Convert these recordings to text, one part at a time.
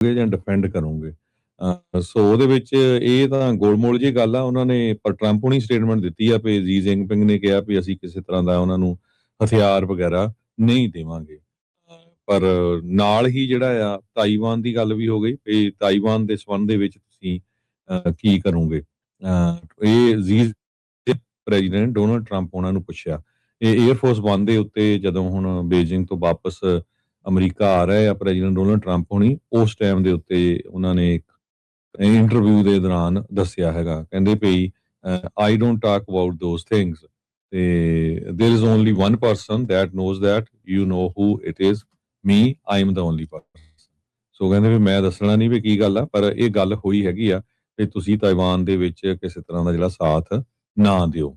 ਜਾਂ ਡਿਫੈਂਡ ਕਰੋਗੇ। ਸੋ ਉਹਦੇ ਵਿੱਚ ਇਹ ਤਾਂ ਗੋਲਮੋਲ ਜਿਹੀ ਗੱਲ ਆ। ਉਹਨਾਂ ਨੇ ਪਰ ਟਰੰਪ ਹੁਣੀ ਸਟੇਟਮੈਂਟ ਦਿੱਤੀ ਆ ਵੀ ਜੀ ਜਿਨਪਿੰਗ ਨੇ ਕਿਹਾ ਵੀ ਅਸੀਂ ਕਿਸੇ ਤਰ੍ਹਾਂ ਦਾ ਉਹਨਾਂ ਨੂੰ ਹਥਿਆਰ ਵਗੈਰਾ ਨਹੀਂ ਦੇਵਾਂਗੇ। ਪਰ ਨਾਲ ਹੀ ਜਿਹੜਾ ਆ ਤਾਈਵਾਨ ਦੀ ਗੱਲ ਵੀ ਹੋ ਗਈ ਵੀ ਤਾਈਵਾਨ ਦੇ ਸੰਬੰਧ ਦੇ ਵਿੱਚ ਤੁਸੀਂ ਕੀ ਕਰੋਗੇ। ਇਹ ਪ੍ਰੈਜ਼ੀਡੈਂਟ ਡੋਨਾਲਡ ਟਰੰਪ ਉਹਨਾਂ ਨੂੰ ਪੁੱਛਿਆ। ਇਹ 에ਅਰਫੋਰਸ ਵਨ ਦੇ ਉੱਤੇ ਜਦੋਂ ਹੁਣ ਬੀਜਿੰਗ ਤੋਂ ਵਾਪਸ ਅਮਰੀਕਾ ਆ ਰਹੇ ਆ ਪ੍ਰੈਜ਼ੀਡੈਂਟ ਡੋਨਾਲਡ ਟਰੰਪ ਹੁਣੀ, ਉਸ ਟਾਈਮ ਦੇ ਉੱਤੇ ਉਹਨਾਂ ਨੇ ਇੱਕ ਇੰਟਰਵਿਊ ਦੇ ਦੌਰਾਨ ਦੱਸਿਆ ਹੈਗਾ। ਕਹਿੰਦੇ ਵੀ I don't talk about those things ਤੇ there is only one person that knows that you know who it is me I am the only person. So ਕਹਿੰਦੇ ਵੀ ਮੈਂ ਦੱਸਣਾ ਨਹੀਂ ਵੀ ਕੀ ਗੱਲ ਆ, ਪਰ ਇਹ ਗੱਲ ਹੋਈ ਹੈਗੀ ਆ ਵੀ ਤੁਸੀਂ ਤਾਈਵਾਨ ਦੇ ਵਿੱਚ ਕਿਸੇ ਤਰ੍ਹਾਂ ਦਾ ਜਿਹੜਾ ਸਾਥ ਨਾ ਦਿਓ।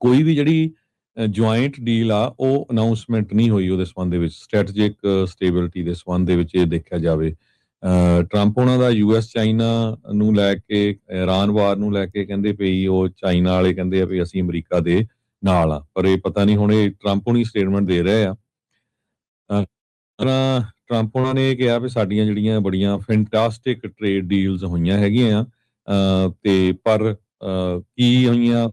ਕੋਈ ਵੀ ਜਿਹੜੀ ਜੁਆਇੰਟ ਡੀਲ ਆ ਉਹ ਅਨਾਊਂਸਮੈਂਟ ਨਹੀਂ ਹੋਈ ਉਹਦੇ ਸੰਬੰਧ ਦੇ ਵਿੱਚ। ਸਟ੍ਰੈਟੇਜਿਕ ਸਟੇਬਿਲਿਟੀ ਦੇ ਸੰਬੰਧ ਦੇ ਵਿੱਚ ਇਹ ਦੇਖਿਆ ਜਾਵੇ, ਟਰੰਪ ਉਹਨਾਂ ਦਾ ਯੂਐਸ ਚਾਈਨਾ ਨੂੰ ਲੈ ਕੇ, ਇਰਾਨ ਵਾਰ ਨੂੰ ਲੈ ਕੇ ਕਹਿੰਦੇ ਪਈ ਉਹ ਚਾਈਨਾ ਵਾਲੇ ਕਹਿੰਦੇ ਆ ਵੀ ਅਸੀਂ ਅਮਰੀਕਾ ਦੇ ਨਾਲ ਆ, ਪਰ ਇਹ ਪਤਾ ਨਹੀਂ ਹੁਣ ਇਹ ਟਰੰਪ ਹੁਣੀ ਸਟੇਟਮੈਂਟ ਦੇ ਰਹੇ ਆ। ਟਰੰਪ ਉਹਨਾਂ ਨੇ ਇਹ ਕਿਹਾ ਵੀ ਸਾਡੀਆਂ ਜਿਹੜੀਆਂ ਬੜੀਆਂ ਫੈਂਟਾਸਟਿਕ ਟ੍ਰੇਡ ਡੀਲਸ ਹੋਈਆਂ ਹੈਗੀਆਂ ਆ ਤੇ ਪਰ ਕੀ ਹੋਈਆਂ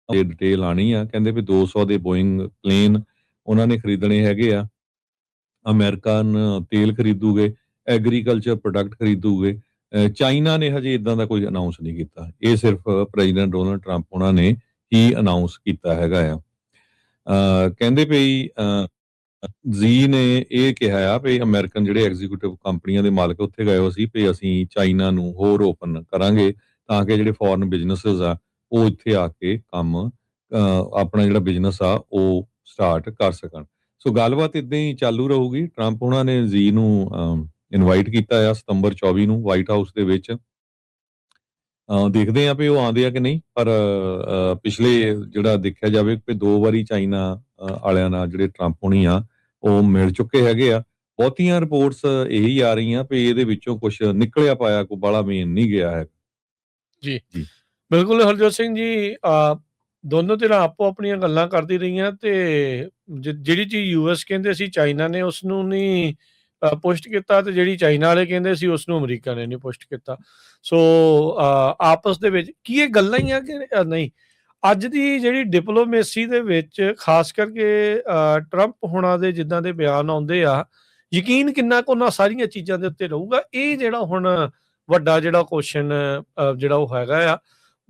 ਡਿਟੇਲ ਆਣੀ ਆ। ਕਹਿੰਦੇ ਵੀ 200 ਦੇ ਬੋਇੰਗ ਪਲੇਨ ਉਹਨਾਂ ਨੇ ਖਰੀਦਣੇ ਹੈਗੇ ਆ, ਅਮਰੀਕਨ ਤੇਲ ਖਰੀਦੂਗੇ, ਐਗਰੀਕਲਚਰ ਪ੍ਰੋਡਕਟ ਖਰੀਦੂਗੇ। ਚਾਈਨਾ ਨੇ ਹਜੇ ਇਦਾਂ ਦਾ ਕੋਈ ਅਨਾਉਂਸ ਨਹੀਂ ਕੀਤਾ, ਇਹ ਸਿਰਫ ਪ੍ਰੈਜ਼ੀਡੈਂਟ ਡੋਨਾਲਡ ਟਰੰਪ ਉਹਨਾਂ ਨੇ ਹੀ ਅਨਾਉਂਸ ਕੀਤਾ ਹੈਗਾ ਆ। ਕਹਿੰਦੇ ਵੀ ਜੀ ਨੇ ਇਹ ਕਿਹਾ ਆ ਵੀ ਅਮਰੀਕਨ ਜਿਹੜੇ ਐਗਜ਼ੀਕਿਊਟਿਵ ਕੰਪਨੀਆਂ ਦੇ ਮਾਲਕ ਉੱਥੇ ਗਏ ਹੋ ਸੀ ਵੀ ਅਸੀਂ ਚਾਈਨਾ ਨੂੰ ਹੋਰ ਓਪਨ ਕਰਾਂਗੇ ਤਾਂ ਕਿ ਜਿਹੜੇ ਫੋਰਨ ਬਿਜ਼ਨਸਿਸ ਆ ਉਹ ਇੱਥੇ ਆ ਕੇ ਕੰਮ ਆਪਣਾ ਜਿਹੜਾ ਬਿਜ਼ਨਸ ਆ ਉਹ ਸਟਾਰਟ ਕਰ ਸਕਣ। ਸੋ ਗੱਲਬਾਤ ਇਦਾਂ ਹੀ ਚਾਲੂ ਰਹੂਗੀ। ਟਰੰਪ ਉਹਨਾਂ ਨੇ ਜੀ ਨੂੰ ਇਨਵਾਈਟ ਕੀਤਾ ਆ ਸਤੰਬਰ 24 ਨੂੰ ਵਾਈਟ ਹਾਊਸ ਦੇ ਵਿੱਚ। ਦੇਖਦੇ ਆ ਵੀ ਉਹ ਆਉਂਦੇ ਆ ਕਿ ਨਹੀਂ, ਪਰ ਪਿਛਲੇ ਜਿਹੜਾ ਦੇਖਿਆ ਜਾਵੇ ਕਿ 2 ਵਾਰੀ ਚਾਈਨਾ ਵਾਲਿਆਂ ਨਾਲ ਜਿਹੜੇ ਟਰੰਪ ਹੋਣੀ ਆ ਉਹ ਮਿਲ ਚੁੱਕੇ ਹੈਗੇ ਆ। ਬਹੁਤੀਆਂ ਰਿਪੋਰਟਸ ਇਹੀ ਆ ਰਹੀਆਂ ਵੀ ਇਹਦੇ ਵਿੱਚੋਂ ਕੁਝ ਨਿਕਲਿਆ ਪਾਇਆ ਕੋਈ ਬਾਹਲਾ ਮੇਨ ਨਹੀਂ ਗਿਆ ਹੈ। ਜੀ ਬਿਲਕੁਲ ਹਰਜੋਤ ਸਿੰਘ ਜੀ, ਦੋਨੋਂ ਧਿਰਾਂ ਆਪੋ ਆਪਣੀਆਂ ਗੱਲਾਂ ਕਰਦੀ ਰਹੀਆਂ ਤੇ ਜਿਹੜੀ ਚੀਜ਼ ਯੂਐਸ ਕਹਿੰਦੇ ਸੀ ਚਾਈਨਾ ਨੇ ਉਸ ਨੂੰ ਨਹੀਂ ਪੁਸ਼ਟ ਕੀਤਾ ਤੇ ਜਿਹੜੀ ਚਾਈਨਾ ਵਾਲੇ ਕਹਿੰਦੇ ਸੀ ਉਸ ਨੂੰ ਅਮਰੀਕਾ ਨੇ ਨਹੀਂ ਪੁਸ਼ਟ ਕੀਤਾ। ਸੋ ਆਪਸ ਦੇ ਵਿੱਚ ਕੀ ਇਹ ਗੱਲਾਂ ਹੀ ਆ ਕਿ ਨਹੀਂ? ਅੱਜ ਦੀ ਜਿਹੜੀ ਡਿਪਲੋਮੇਸੀ ਦੇ ਵਿੱਚ ਖਾਸ ਕਰਕੇ ਟਰੰਪ ਹੋਣਾ ਦੇ ਜਿੱਦਾਂ ਦੇ ਬਿਆਨ ਆਉਂਦੇ ਆ, ਯਕੀਨ ਕਿੰਨਾ ਕੁ ਉਹਨਾਂ ਸਾਰੀਆਂ ਚੀਜ਼ਾਂ ਦੇ ਉੱਤੇ ਰਹੂਗਾ? ਇਹ ਜਿਹੜਾ ਹੁਣ ਵੱਡਾ ਜਿਹੜਾ ਕੁਐਸਚਨ ਜਿਹੜਾ ਉਹ ਹੈਗਾ ਆ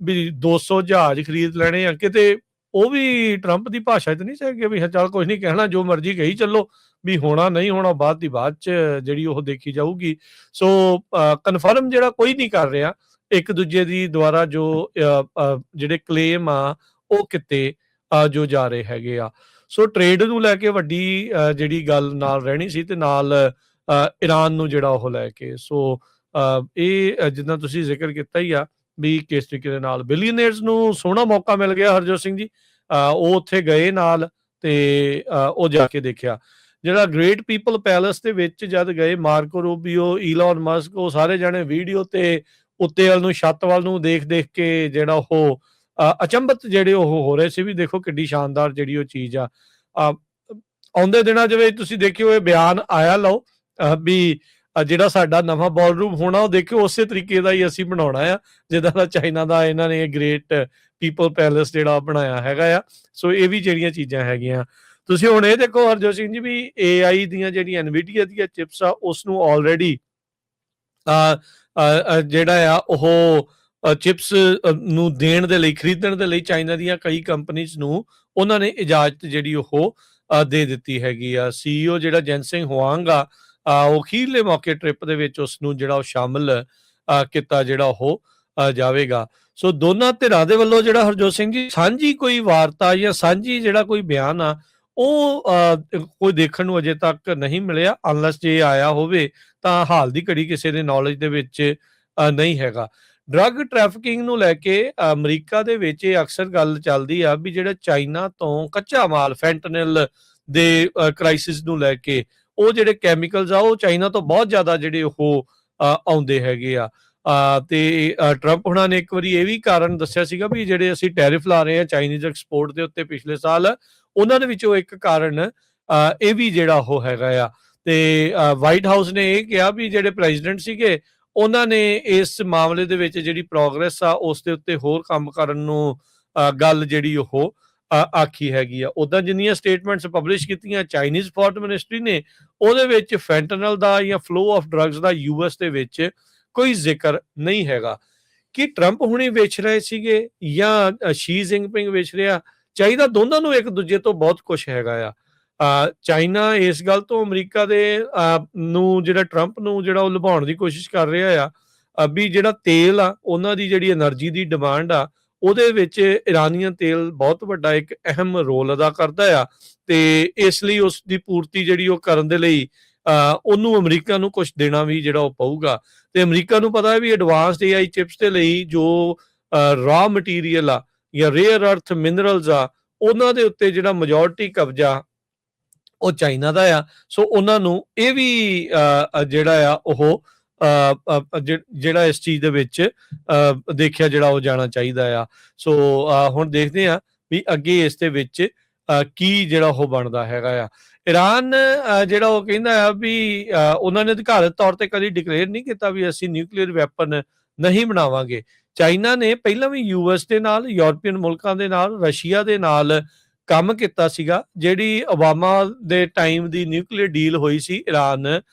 ਵੀ 200 ਜਹਾਜ਼ ਖਰੀਦ ਲੈਣੇ ਆ, ਕਿਤੇ ਉਹ ਵੀ ਟਰੰਪ ਦੀ ਭਾਸ਼ਾ 'ਚ ਨਹੀਂ ਸੀ ਵੀ ਚੱਲ ਕੁਝ ਨਹੀਂ ਕਹਿਣਾ, ਜੋ ਮਰਜ਼ੀ ਕਹੀ ਚੱਲੋ, ਵੀ ਹੋਣਾ ਨਹੀਂ ਹੋਣਾ ਬਾਅਦ ਦੀ ਬਾਅਦ 'ਚ ਜਿਹੜੀ ਉਹ ਦੇਖੀ ਜਾਊਗੀ। ਸੋ ਕਨਫਰਮ ਜਿਹੜਾ ਕੋਈ ਨਹੀਂ ਕਰ ਰਿਹਾ ਇੱਕ ਦੂਜੇ ਦੀ ਦੁਆਰਾ ਜੋ ਜਿਹੜੇ ਕਲੇਮ ਆ ਉਹ ਕਿਤੇ ਜੋ ਜਾ ਰਹੇ ਹੈਗੇ ਆ। ਸੋ ਟ੍ਰੇਡ ਨੂੰ ਲੈ ਕੇ ਵੱਡੀ ਜਿਹੜੀ ਗੱਲ ਨਾਲ ਰਹਿਣੀ ਸੀ ਤੇ ਨਾਲ ਇਰਾਨ ਨੂੰ ਜਿਹੜਾ ਉਹ ਲੈ ਕੇ। ਸੋ ਇਹ ਜਿੱਦਾਂ ਤੁਸੀਂ ਜ਼ਿਕਰ ਕੀਤਾ ਹੀ ਆ ਵੀ ਕਿਸ ਤਰੀਕੇ ਦੇ ਨਾਲ ਬਿਲੀਅਨਰਸ ਨੂੰ ਸੋਹਣਾ ਮੌਕਾ ਮਿਲ ਗਿਆ ਹਰਜੋਤ ਸਿੰਘ ਜੀ। ਉਹ ਉੱਥੇ ਗਏ ਨਾਲ ਤੇ ਉਹ ਜਾ ਕੇ ਦੇਖਿਆ ਜਿਹੜਾ ਗ੍ਰੇਟ ਪੀਪਲ ਪੈਲੇਸ ਦੇ ਵਿੱਚ ਜਦ ਗਏ, ਮਾਰਕੋ ਰੂਬੀਓ, ਈਲਨ ਮਸਕ, ਉਹ ਸਾਰੇ ਜਾਣੇ ਵੀਡੀਓ ਤੇ ਉੱਤੇ ਵੱਲ ਨੂੰ ਛੱਤ ਵੱਲ ਨੂੰ ਦੇਖ ਦੇਖ ਕੇ ਜਿਹੜਾ ਉਹ ਅਚੰਭਤ ਜਿਹੜੇ ਉਹ ਹੋ ਰਹੇ ਸੀ ਵੀ ਦੇਖੋ ਕਿੱਡੀ ਸ਼ਾਨਦਾਰ ਜਿਹੜੀ ਉਹ ਚੀਜ਼ ਆ। ਆਉਂਦੇ ਦਿਨਾਂ ਜਿਵੇਂ ਤੁਸੀਂ ਦੇਖਿਓ ਇਹ ਬਿਆਨ ਆਇਆ ਲਓ ਵੀ ਜਿਹੜਾ ਸਾਡਾ ਨਵਾਂ ਬਾਲਰੂਮ ਹੋਣਾ ਉਹ ਦੇਖਿਓ ਉਸੇ ਤਰੀਕੇ ਦਾ ਹੀ ਅਸੀਂ ਬਣਾਉਣਾ ਆ ਜਿੱਦਾਂ ਦਾ ਚਾਈਨਾ ਦਾ ਇਹਨਾਂ ਨੇ ਗ੍ਰੇਟ ਪੀਪਲ ਪੈਲੇਸ ਜਿਹੜਾ ਬਣਾਇਆ ਹੈਗਾ ਆ। ਸੋ ਇਹ ਵੀ ਜਿਹੜੀਆਂ ਚੀਜ਼ਾਂ ਹੈਗੀਆਂ ਤੁਸੀਂ ਹੁਣ ਇਹ ਦੇਖੋ ਹਰਜੋਤ ਸਿੰਘ ਜੀ ਵੀ AI ਦੀਆਂ ਜਿਹੜੀਆਂ NVIDIA ਦੀਆਂ ਚਿਪਸ ਆ ਉਸ ਨੂੰ ਆਲਰੇਡੀ ਜਿਹੜਾ ਆ ਉਹ ਚਿਪਸ ਨੂੰ ਦੇਣ ਦੇ ਲਈ, ਖਰੀਦਣ ਦੇ ਲਈ ਚਾਈਨਾ ਦੀਆਂ ਕਈ ਕੰਪਨੀਜ਼ ਨੂੰ ਉਹਨਾਂ ਨੇ ਇਜਾਜ਼ਤ ਜਿਹੜੀ ਉਹ ਦੇ ਦਿੱਤੀ ਹੈਗੀ ਆ। CEO ਜਿਹੜਾ ਜੈਨਸਿੰਗ ਹੁਆਂਗ ਆ ਉਹ ਅਖੀਰਲੇ ਮੌਕੇ ਟ੍ਰਿਪ ਦੇ ਵਿੱਚ ਉਸ ਨੂੰ ਜਿਹੜਾ ਉਹ ਸ਼ਾਮਲ ਕੀਤਾ ਜਿਹੜਾ ਉਹ ਜਾਵੇਗਾ। ਸੋ ਦੋਨਾਂ ਧਿਰਾਂ ਦੇ ਵੱਲੋਂ ਜਿਹੜਾ ਹਰਜੋਤ ਸਿੰਘ ਜੀ ਸਾਂਝੀ ਕੋਈ ਵਾਰਤਾ ਜਾਂ ਸਾਂਝੀ ਜਿਹੜਾ ਕੋਈ ਬਿਆਨ ਆ ਉਹ ਕੋਈ ਦੇਖਣ ਨੂੰ ਅਜੇ ਤੱਕ ਨਹੀਂ ਮਿਲਿਆ, ਅਨਲੈਸ ਜੇ ਆਇਆ ਹੋਵੇ ਤਾਂ ਹਾਲ ਦੀ ਘੜੀ ਕਿਸੇ ਦੇ ਨੌਲੇਜ ਦੇ ਵਿੱਚ ਨਹੀਂ ਹੈਗਾ। ਡਰੱਗ ਟ੍ਰੈਫਿਕਿੰਗ ਨੂੰ ਲੈ ਕੇ ਅਮਰੀਕਾ ਦੇ ਵਿੱਚ ਇਹ ਅਕਸਰ ਗੱਲ ਚੱਲਦੀ ਆ ਵੀ ਜਿਹੜਾ ਚਾਈਨਾ ਤੋਂ ਕੱਚਾ ਮਾਲ ਫੈਂਟਨਲ ਦੇ ਕ੍ਰਾਈਸਿਸ ਨੂੰ ਲੈ ਕੇ ਉਹ ਜਿਹੜੇ ਕੈਮੀਕਲਸ ਆ ਉਹ ਚਾਈਨਾ ਤੋਂ ਬਹੁਤ ਜ਼ਿਆਦਾ ਜਿਹੜੇ ਉਹ ਆਉਂਦੇ ਹੈਗੇ ਆ। ਤੇ ਟਰੰਪ ਹੁਣਾਂ ਨੇ ਇੱਕ ਵਾਰੀ ਇਹ ਵੀ ਕਾਰਨ ਦੱਸਿਆ ਸੀਗਾ ਵੀ ਜਿਹੜੇ ਅਸੀਂ ਟੈਰਿਫ ਲਾ ਰਹੇ ਹਾਂ ਚਾਈਨੀਜ਼ ਐਕਸਪੋਰਟ ਦੇ ਉੱਤੇ ਪਿਛਲੇ ਸਾਲ, ਉਹਨਾਂ ਦੇ ਵਿੱਚੋਂ ਇੱਕ ਕਾਰਨ ਇਹ ਵੀ ਜਿਹੜਾ ਉਹ ਹੈਗਾ ਆ। ਤੇ ਵਾਈਟ ਹਾਊਸ ਨੇ ਇਹ ਕਿਹਾ ਵੀ ਜਿਹੜੇ ਪ੍ਰੈਜ਼ੀਡੈਂਟ ਸੀਗੇ ਉਹਨਾਂ ਨੇ ਇਸ ਮਾਮਲੇ ਦੇ ਵਿੱਚ ਜਿਹੜੀ ਪ੍ਰੋਗਰੈਸ ਆ ਉਸ ਦੇ ਉੱਤੇ ਹੋਰ ਕੰਮ ਕਰਨ ਨੂੰ ਗੱਲ ਜਿਹੜੀ ਉਹ ਆਖੀ ਹੈਗੀ ਆ। ਉੱਦਾਂ ਜਿੰਨੀਆਂ ਸਟੇਟਮੈਂਟਸ ਪਬਲਿਸ਼ ਕੀਤੀਆਂ ਚਾਈਨੀਜ਼ ਫੋਰਨ ਮਿਨਿਸਟਰੀ ਨੇ, ਉਹਦੇ ਵਿੱਚ ਫੈਂਟਨਲ ਦਾ ਜਾਂ flow of drugs the US ਦੇ ਵਿੱਚ ਕੋਈ ਜ਼ਿਕਰ ਨਹੀਂ ਹੈਗਾ। ਕਿ ਟਰੰਪ ਹੁਣੀ ਵੇਚ ਰਹੇ ਸੀਗੇ ਜਾਂ ਸ਼ੀ ਜਿਨਪਿੰਗ ਵੇਚ ਰਿਹਾ, ਚਾਹੀਦਾ ਦੋਨਾਂ ਨੂੰ ਇੱਕ ਦੂਜੇ ਤੋਂ ਬਹੁਤ ਕੁਝ ਹੈਗਾ ਆ। ਚਾਈਨਾ ਇਸ ਗੱਲ ਤੋਂ ਅਮਰੀਕਾ ਦੇ ਨੂੰ ਜਿਹੜਾ ਟਰੰਪ ਨੂੰ ਜਿਹੜਾ ਉਹ ਲੁਭਾਉਣ ਦੀ ਕੋਸ਼ਿਸ਼ ਕਰ ਰਿਹਾ ਆ ਵੀ ਜਿਹੜਾ ਤੇਲ ਆ ਉਹਨਾਂ ਦੀ ਜਿਹੜੀ એનર્ਜੀ ਦੀ ਡਿਮਾਂਡ ਆ ਉਹਦੇ ਵਿੱਚ ਇਰਾਨੀਅਨ ਤੇਲ ਬਹੁਤ ਵੱਡਾ ਇੱਕ ਅਹਿਮ ਰੋਲ ਅਦਾ ਕਰਦਾ ਆ ਤੇ ਇਸ ਲਈ ਉਸ ਦੀ ਪੂਰਤੀ ਜਿਹੜੀ ਉਹ ਕਰਨ ਦੇ ਲਈ ਉਹਨੂੰ ਅਮਰੀਕਾ ਨੂੰ ਕੁਝ ਦੇਣਾ ਵੀ ਜਿਹੜਾ ਉਹ ਪਊਗਾ। ਤੇ ਅਮਰੀਕਾ ਨੂੰ ਪਤਾ ਹੈ ਵੀ ਐਡਵਾਂਸਡ AI ਚਿਪਸ ਦੇ ਲਈ ਜੋ ਰਾ ਮਟੀਰੀਅਲ ਆ ਜਾਂ ਰੇਅਰ ਅਰਥ ਮਿਨਰਲਸ ਆ ਉਹਨਾਂ ਦੇ ਉੱਤੇ ਜਿਹੜਾ ਮੈਜੋਰਟੀ ਕਬਜ਼ਾ ਉਹ ਚਾਈਨਾ ਦਾ ਆ। ਸੋ ਉਹਨਾਂ ਨੂੰ ਇਹ ਵੀ ਜਿਹੜਾ ਆ ਉਹ ਜਿਹੜਾ ਇਸ ਚੀਜ਼ ਦੇ ਵਿੱਚ ਦੇਖਿਆ ਜਿਹੜਾ ਉਹ ਜਾਣਾ ਚਾਹੀਦਾ ਆ। ਸੋ ਹੁਣ ਦੇਖਦੇ ਆ ਵੀ ਅੱਗੇ ਇਸ ਦੇ ਵਿੱਚ ਕੀ ਜਿਹੜਾ ਉਹ ਬਣਦਾ ਹੈਗਾ ਆ। ਈਰਾਨ ਜਿਹੜਾ ਉਹ ਕਹਿੰਦਾ ਆ ਵੀ ਉਹਨਾਂ ਨੇ ਅਧਿਕਾਰਤ ਤੌਰ ਤੇ ਕਦੀ ਡਿਕਲੇਅਰ ਨਹੀਂ ਕੀਤਾ ਵੀ ਅਸੀਂ ਨਿਊਕਲੀਅਰ ਵੈਪਨ ਨਹੀਂ ਬਣਾਵਾਂਗੇ। ਚਾਈਨਾ ਨੇ ਪਹਿਲਾਂ ਵੀ ਯੂਐਸ ਦੇ ਨਾਲ, ਯੂਰਪੀਅਨ ਮੁਲਕਾਂ ਦੇ ਨਾਲ, ਰਸ਼ੀਆ ਦੇ ਨਾਲ ਕੰਮ ਕੀਤਾ ਸੀਗਾ। ਜਿਹੜੀ ਓਬਾਮਾ ਦੇ ਟਾਈਮ ਦੀ ਨਿਊਕਲੀਅਰ ਡੀਲ ਹੋਈ ਸੀ ਈਰਾਨ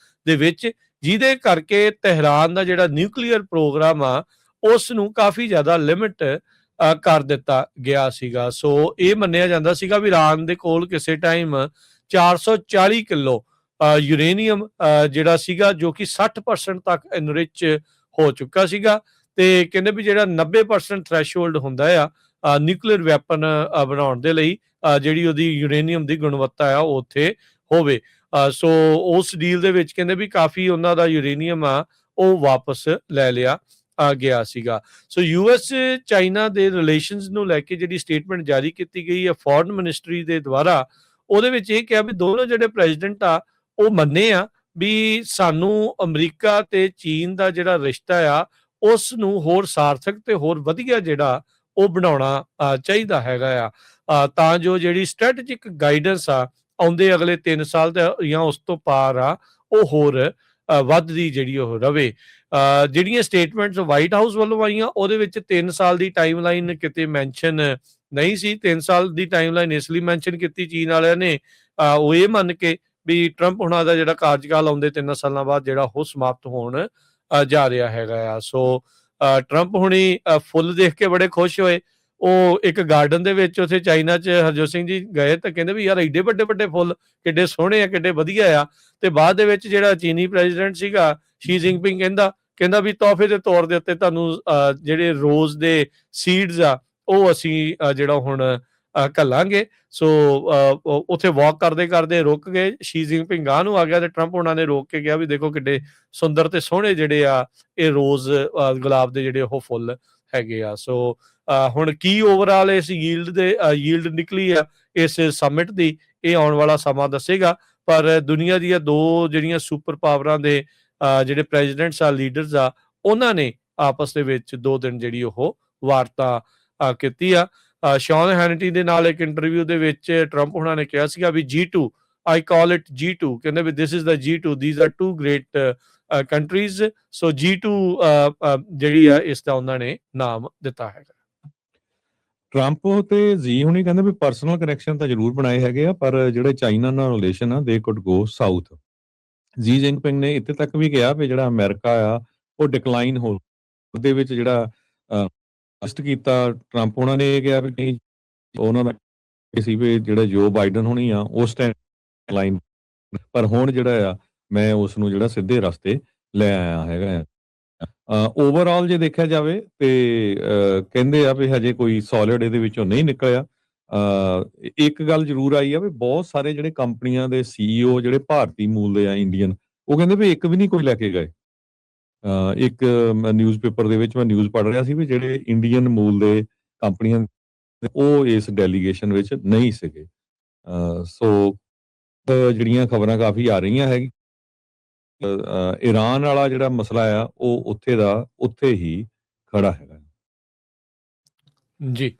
ਦੇ ਵਿੱਚ, ਜਿਹਦੇ ਕਰਕੇ ਤਹਿਰਾਨ ਦਾ ਜਿਹੜਾ ਨਿਊਕਲੀਅਰ ਪ੍ਰੋਗਰਾਮ ਆ ਉਸ ਨੂੰ ਕਾਫੀ ਜ਼ਿਆਦਾ ਲਿਮਿਟ ਕਰ ਦਿੱਤਾ ਗਿਆ ਸੀਗਾ। ਸੋ ਇਹ ਮੰਨਿਆ ਜਾਂਦਾ ਸੀਗਾ ਵੀ ਈਰਾਨ ਦੇ ਕੋਲ ਕਿਸੇ ਟਾਈਮ 440 ਕਿਲੋ ਯੂਰੇਨੀਅਮ ਜਿਹੜਾ ਸੀਗਾ ਜੋ ਕਿ 60% ਤੱਕ ਐਨਰਿਚ ਹੋ ਚੁੱਕਾ ਸੀਗਾ ਤੇ ਕਹਿੰਦੇ ਵੀ ਜਿਹੜਾ 90% ਥ੍ਰੈਸ਼ਹੋਲਡ ਹੁੰਦਾ ਆ ਨਿਊਕਲੀਅਰ ਵੈਪਨ ਬਣਾਉਣ ਦੇ ਲਈ ਜਿਹੜੀ ਉਹਦੀ ਯੂਰੇਨੀਅਮ ਦੀ ਗੁਣਵੱਤਾ ਆ ਉਹ ਉੱਥੇ ਹੋਵੇ। ਸੋ ਉਸ ਡੀਲ ਦੇ ਵਿੱਚ ਕਹਿੰਦੇ ਵੀ ਕਾਫੀ ਉਹਨਾਂ ਦਾ ਯੂਰੇਨੀਅਮ ਆ ਉਹ ਵਾਪਸ ਲੈ ਲਿਆ ਗਿਆ ਸੀਗਾ। ਸੋ ਯੂਐਸ ਚਾਈਨਾ ਦੇ ਰਿਲੇਸ਼ਨਸ ਨੂੰ ਲੈ ਕੇ ਜਿਹੜੀ ਸਟੇਟਮੈਂਟ ਜਾਰੀ ਕੀਤੀ ਗਈ ਹੈ ਫੋਰਨ ਮਿਨਿਸਟਰੀ ਦੇ ਦੁਆਰਾ, ਉਹਦੇ ਵਿੱਚ ਇਹ ਕਿਹਾ ਵੀ ਦੋਨੋਂ ਜਿਹੜੇ ਪ੍ਰੈਜ਼ੀਡੈਂਟ ਆ ਉਹ ਮੰਨੇ ਆ ਵੀ ਸਾਨੂੰ ਅਮਰੀਕਾ ਤੇ ਚੀਨ ਦਾ ਜਿਹੜਾ ਰਿਸ਼ਤਾ ਆ ਉਸ ਨੂੰ ਹੋਰ ਸਾਰਥਕ ਤੇ ਹੋਰ ਵਧੀਆ ਜਿਹੜਾ ਉਹ ਬਣਾਉਣਾ ਚਾਹੀਦਾ ਹੈਗਾ ਆ ਤਾਂ ਜੋ ਜਿਹੜੀ ਸਟ੍ਰੈਟੇਜਿਕ ਗਾਈਡੈਂਸ ਆ ਆਉਂਦੇ ਅਗਲੇ 3 ਸਾਲ ਜਾਂ ਉਸ ਤੋਂ ਪਾਰ ਆ ਉਹ ਹੋਰ ਵੱਧਦੀ ਜਿਹੜੀ ਉਹ ਰਵੇ। ਜਿਹੜੀਆਂ ਸਟੇਟਮੈਂਟਸ ਵਾਈਟ ਹਾਊਸ ਵੱਲੋਂ ਆਈਆਂ ਉਹਦੇ ਵਿੱਚ 3 ਸਾਲ ਦੀ ਟਾਈਮਲਾਈਨ ਕਿਤੇ ਮੈਂਸ਼ਨ ਨਹੀਂ ਸੀ। 3 ਸਾਲ ਦੀ ਟਾਈਮਲਾਈਨ ਇਸ ਲਈ ਮੈਂਸ਼ਨ ਕੀਤੀ ਚੀਨ ਵਾਲਿਆਂ ਨੇ ਉਹ ਇਹ ਮੰਨ ਕੇ ਵੀ ਟਰੰਪ ਹੁਣਾਂ ਦਾ ਜਿਹੜਾ ਕਾਰਜਕਾਲ ਆਉਂਦੇ 3 ਸਾਲਾਂ ਬਾਅਦ ਜਿਹੜਾ ਉਹ ਸਮਾਪਤ ਹੋਣ ਜਾ ਰਿਹਾ ਹੈਗਾ ਆ। ਸੋ ਟਰੰਪ ਹੁਣੀ ਫੁੱਲ ਦੇਖ ਕੇ ਬੜੇ ਖੁਸ਼ ਹੋਏ। ਉਹ ਇੱਕ ਗਾਰਡਨ ਦੇ ਵਿੱਚ ਉੱਥੇ ਚਾਈਨਾ 'ਚ ਹਰਜੋਤ ਸਿੰਘ ਜੀ ਗਏ ਤਾਂ ਕਹਿੰਦੇ ਵੀ ਯਾਰ ਏਡੇ ਵੱਡੇ ਵੱਡੇ ਫੁੱਲ ਕਿੱਡੇ ਸੋਹਣੇ ਆ, ਕਿੱਡੇ ਵਧੀਆ ਆ। ਤੇ ਬਾਅਦ ਦੇ ਵਿੱਚ ਜਿਹੜਾ ਚੀਨੀ ਪ੍ਰੈਜ਼ੀਡੈਂਟ ਸੀਗਾ ਸ਼ੀ ਜਿਨਪਿੰਗ ਕਹਿੰਦਾ ਵੀ ਤੋਹਫੇ ਦੇ ਤੌਰ ਦੇ ਉੱਤੇ ਤੁਹਾਨੂੰ ਜਿਹੜੇ ਰੋਜ਼ ਦੇ ਸੀਡਸ ਆ ਉਹ ਅਸੀਂ ਜਿਹੜਾ ਹੁਣ ਘੱਲਾਂਗੇ। ਸੋ ਉੱਥੇ ਵਾਕ ਕਰਦੇ ਕਰਦੇ ਰੁਕ ਗਏ, ਸ਼ੀ ਜਿਨਪਿੰਗ ਗਾਂਹ ਨੂੰ ਆ ਗਿਆ ਤੇ ਟਰੰਪ ਉਹਨਾਂ ਨੇ ਰੋਕ ਕੇ ਕਿਹਾ ਵੀ ਦੇਖੋ ਕਿੱਡੇ ਸੁੰਦਰ ਤੇ ਸੋਹਣੇ ਜਿਹੜੇ ਆ ਇਹ ਰੋਜ਼ ਗੁਲਾਬ ਦੇ ਜਿਹੜੇ ਉਹ ਫੁੱਲ ਹੈਗੇ ਆ। ਸੋ ਹੁਣ ਕੀ ਓਵਰਆਲ ਇਸ ਯੀਲਡ ਨਿਕਲੀ ਆ ਇਸ ਸਮਿਟ ਦੀ, ਇਹ ਆਉਣ ਵਾਲਾ ਸਮਾਂ ਦੱਸੇਗਾ। ਪਰ ਦੁਨੀਆ ਦੀਆਂ ਦੋ ਜਿਹੜੀਆਂ ਸੁਪਰ ਪਾਵਰਾਂ ਦੇ ਜਿਹੜੇ ਪ੍ਰੈਜ਼ੀਡੈਂਟਸ ਆ, ਲੀਡਰਸ ਆ, ਉਹਨਾਂ ਨੇ ਆਪਸ ਦੇ ਵਿੱਚ 2 ਦਿਨ ਜਿਹੜੀ ਉਹ ਵਾਰਤਾ ਕੀਤੀ ਆ। ਸ਼ੌਨ ਹੈਨਟੀ ਦੇ ਨਾਲ ਇੱਕ ਇੰਟਰਵਿਊ ਦੇ ਵਿੱਚ ਟਰੰਪ ਹੁਣਾਂ ਨੇ ਕਿਹਾ ਸੀਗਾ ਵੀ G2 I call it G2, ਕਹਿੰਦੇ ਵੀ this is the G2, these are 2 great countries. So G2 ਜਿਹੜੀ ਆ ਇਸ ਦਾ ਉਹਨਾਂ ਨੇ ਨਾਮ ਦਿੱਤਾ ਹੈਗਾ। ਟਰੰਪ ਤੇ ਜੀ ਹੁਣੀ ਕਹਿੰਦੇ ਵੀ ਪਰਸਨਲ ਕਨੈਕਸ਼ਨ ਤਾਂ ਜ਼ਰੂਰ ਬਣਾਏ ਹੈਗੇ ਆ, ਪਰ ਜਿਹੜੇ ਚਾਈਨਾ ਨਾਲ ਰਿਲੇਸ਼ਨ ਆ ਦੇ ਕੁਡ ਗੋ ਸਾਊਥ। ਜੀ ਜਿਨਪਿੰਗ ਨੇ ਇੱਥੇ ਤੱਕ ਵੀ ਕਿਹਾ ਵੀ ਜਿਹੜਾ ਅਮਰੀਕਾ ਆ ਉਹ ਡਿਕਲਾਈਨ ਹੋ ਉਹਦੇ ਵਿੱਚ ਜਿਹੜਾ ਕੀਤਾ ਟਰੰਪ ਉਹਨਾਂ ਨੇ ਇਹ ਕਿਹਾ ਵੀ ਨਹੀਂ, ਉਹਨਾਂ ਦਾ ਸੀ ਵੀ ਜਿਹੜੇ ਜੋ ਬਾਈਡਨ ਹੋਣੀ ਆ ਉਸ ਟਾਈਮ ਲਾਈਨ, ਪਰ ਹੁਣ ਜਿਹੜਾ ਆ ਮੈਂ ਉਸ ਨੂੰ ਜਿਹੜਾ ਸਿੱਧੇ ਰਸਤੇ ਲੈ ਆਇਆ ਹੈਗਾ ਆ। ਓਵਰਆਲ ਜੇ ਦੇਖਿਆ ਜਾਵੇ ਤੇ ਕਹਿੰਦੇ ਆ ਵੀ ਹਜੇ ਕੋਈ ਸੋਲਿਡ ਇਹਦੇ ਵਿੱਚੋਂ ਨਹੀਂ ਨਿਕਲਿਆ। ਇੱਕ ਗੱਲ ਜ਼ਰੂਰ ਆਈ ਆ ਵੀ ਬਹੁਤ ਸਾਰੇ ਜਿਹੜੇ ਕੰਪਨੀਆਂ ਦੇ CEO ਜਿਹੜੇ ਭਾਰਤੀ ਮੂਲ ਦੇ ਆ, ਇੰਡੀਅਨ, ਉਹ ਕਹਿੰਦੇ ਵੀ ਇੱਕ ਵੀ ਨਹੀਂ ਕੋਈ ਲੈ ਕੇ ਗਏ। ਇੱਕ ਨਿਊਜ਼ਪੇਪਰ ਦੇ ਵਿੱਚ ਮੈਂ ਨਿਊਜ਼ ਪੜ੍ਹ ਰਿਹਾ ਸੀ ਵੀ ਜਿਹੜੇ ਇੰਡੀਅਨ ਮੂਲ ਦੇ ਕੰਪਨੀਆਂ ਉਹ ਇਸ ਡੈਲੀਗੇਸ਼ਨ ਵਿੱਚ ਨਹੀਂ ਸੀਗੇ। ਸੋ ਜਿਹੜੀਆਂ ਖਬਰਾਂ ਕਾਫੀ ਆ ਰਹੀਆਂ ਹੈਗੀ ਈਰਾਨ ਵਾਲਾ ਜਿਹੜਾ ਮਸਲਾ ਆ ਉਹ ਉੱਥੇ ਦਾ ਉੱਥੇ ਹੀ ਖੜਾ ਹੈਗਾ। ਜੀ।